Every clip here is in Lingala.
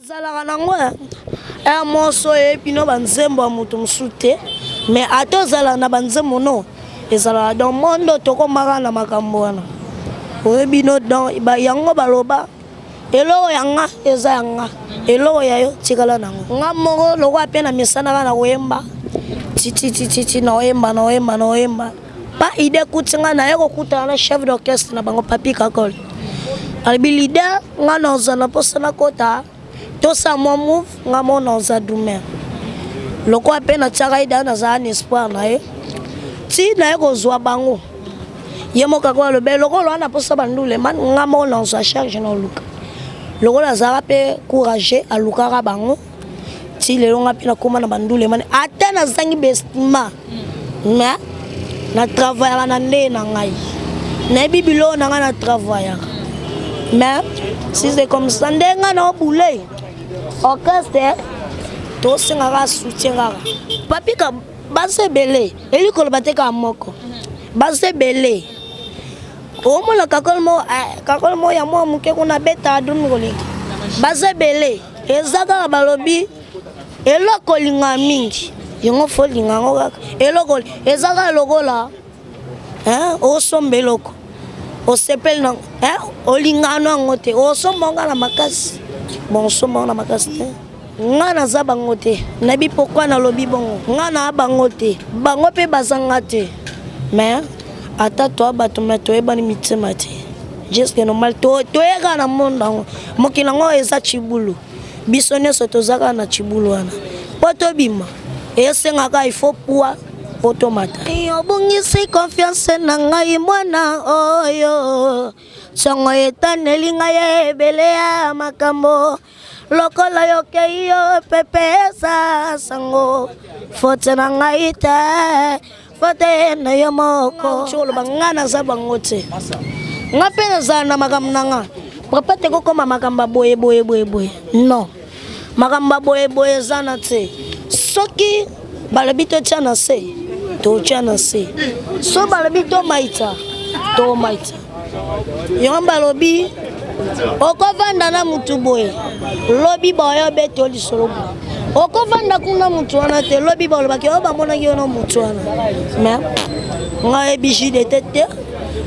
Zalaka nango moso epino banzembo mutu musute mais atozala na banzembo no ezala dans monde tokomaka na makambo wana oyebino dans yango baloba eloko yanga eza yanga eloko yayo tikala nango nga moko loko apena misana na koyemba titi na oyemba pa ide kutinga na yeko kuta na chef d'orchestre na bango papi kakol albi leader nga na ozana posana kota tosa mo move nga mo na ozadume loko apena tsaka ida na za espoir na ye ti na yeko zwa bango yemo kakwa lobe loko lo na posa bandule man nga mo na oza charge na luka loko la za pe courage a luka ka bango ti le longa pina koma na bandule man ata na zangi bestima mais na travailler na nde na ngai na bibilo na nga na travailler mais si c'est comme ça ndenga na boulé orchestre to singaka soutien kaka papi ka base belé eli ko bateka moko base belé o mo la kakol mo ya mo muke kuna beta dum koliki base belé ezaka balobi eloko linga mingi yongo fo linga ngo eloko ezaka lokola o sombeloko o sepel na o lingano ngote o sombonga na makasi bon sombonga na makasi nga na za bangote na bi pourquoi na lobi bongo nga na bangote bango pe bazanga te mais ata to bato meto ebani mitima te juste normal to ega na monde mokila ngo eza chibulu bisone soto zaka na chibulu wana poto bima esengaka il faut pouvoir automata obungisi confiance na ngai mwana oyo songo etaneli ngai ebele ya makambo lokola yoke yo pepesa sango fote na ngai te fote na yo moko cholo bangana za bangote ngapena za na makambo nanga papa te kokoma makamba boye non makamba boye zana te soki balabito tshana se to tshana se so balabito maita to maita yomba lobi okovanda na mutu boye lobi boyo beto lisolo okovanda kuna mutu wana te lobi baloba ke oba mona ki ono mutu wana mais nga ebishi de tete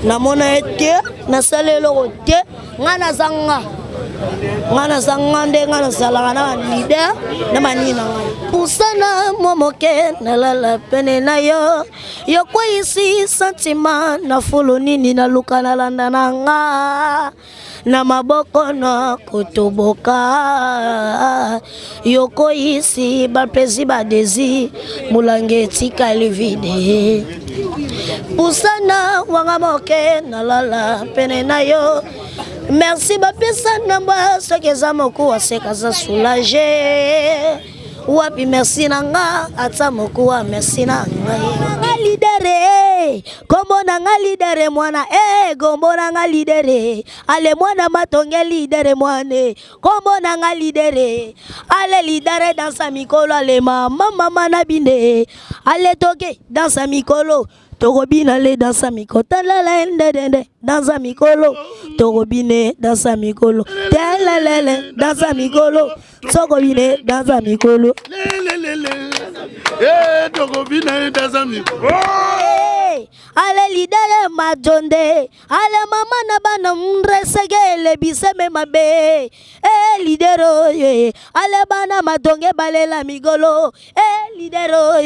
na mona ete na salelo te ngana zanga nde ngana salaka na leader na manina pusana momoke na lala pene na yo kwa isi sentiment na fulu nini na luka na landa na nga na maboko na kotoboka yoko isi bapesi badesi mulange tika livide pusana wanga moke na lala pene na yo merci bapesa namba soki eza moku aseka za soulager wapi merci nanga ata moku wa merci nanga lidere kombo nanga lidere mwana gombo nanga lidere ale mwana matonge lidere mwane kombo nanga lidere ale lidere dans sa mikolo ale mama na binde ale toke dans sa mikolo Torobina le dans sa mikolo, talala ndende dans sa mikolo, torobine dans sa mikolo, talala dans sa mikolo, torobine dans sa mikolo, torobine dans sa mikolo. Ale lidere majonde, ale mama na bana mresegele biseme mabe, lidero ale bana matonge balela migolo, lidero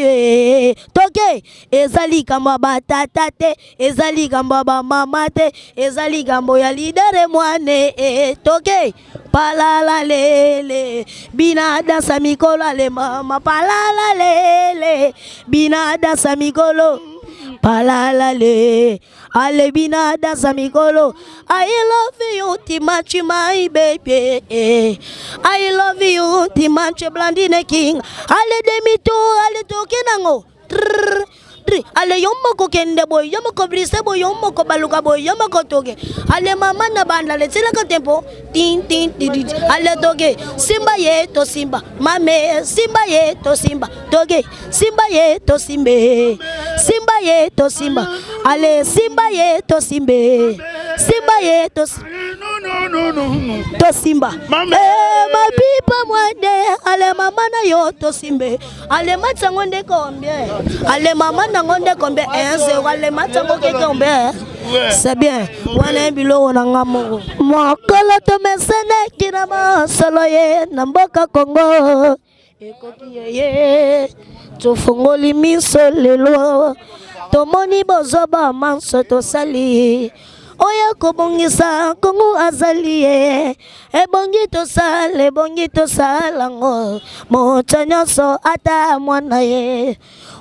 toke ezali kama batata te ezali gambo ba mama te ezali gambo ya lidere mwane toke palala lele bina dansa mikolo le mama palala lele bina dansa mikolo palala le ale bina dansa mikolo I love you timachi my baby I love you timachi blandine king ale demito ale toke nango ale yomoko kende boy yomoko brise boy yomoko baluka boy yomoko toge ale mama na banda le tela ka tempo tin ale toge simba ye to simba mame simba ye to simba toge simba ye to simbe simba ye to simba ale simba ye to simbe simba ye to no to simba ma pipa yo to simbe ale matango nde combien ale mama nango nde combien 1-0 ale matango ke combien c'est bien wana bilo na ngamo mokolo to mesene kina masolo ye na mboka Kongo ekoki ye tofungoli miso lelo tomoni bozoba manso tosali oya kobongisa Kongo azali ye ebongi tosalango moto nyonso ata mwana ye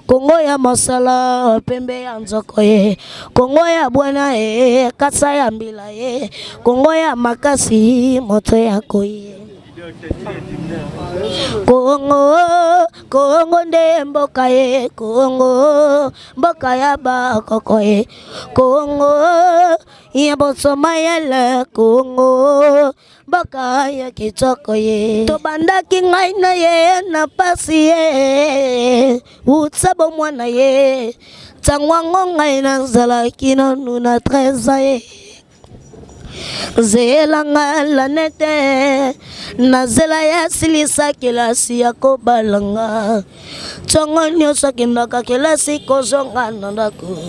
Kongo ya masala pembe ya nzoko ye Kongo ya bwana ye kasa ya mbila ye Kongo ya makasi moto ya koye Kongo nde mboka ye Kongo mboka ya bakoko ye Kongo ya bosoma yele Kongo mboka ya kitoko ye tobandaki ngai na ye na pasi ye utsabo mwana ye tangwango ngai na nzalaki nanu na 13 ye zelanga la nete na zela ya silisa kelasi ya kobalanga tongo nyonso kindaka kelasi kozonga na ndako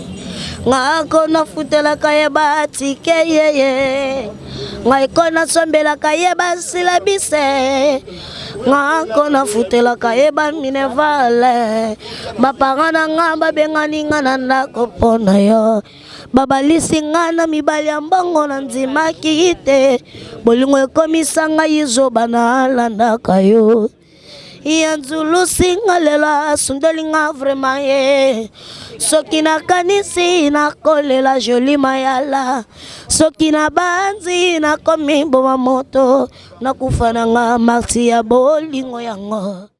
ngako nafutelaka ye batike yeye ngaiko nasombelaka ye basilabise ngako nafutelaka ye baminevale bapanga na nga babengani nga na ndako mpona yo babalisi nga na mibali ya mbongo na ndimaki te bolingo ekomisa ngai izoba nalandaka yo ya nzulusi nga lelo asundoli nga vraiment ye soki nakanisi nakolela joli mayala soki na banzi nakomi boma moto nakufa na nga marti ya bolingo yango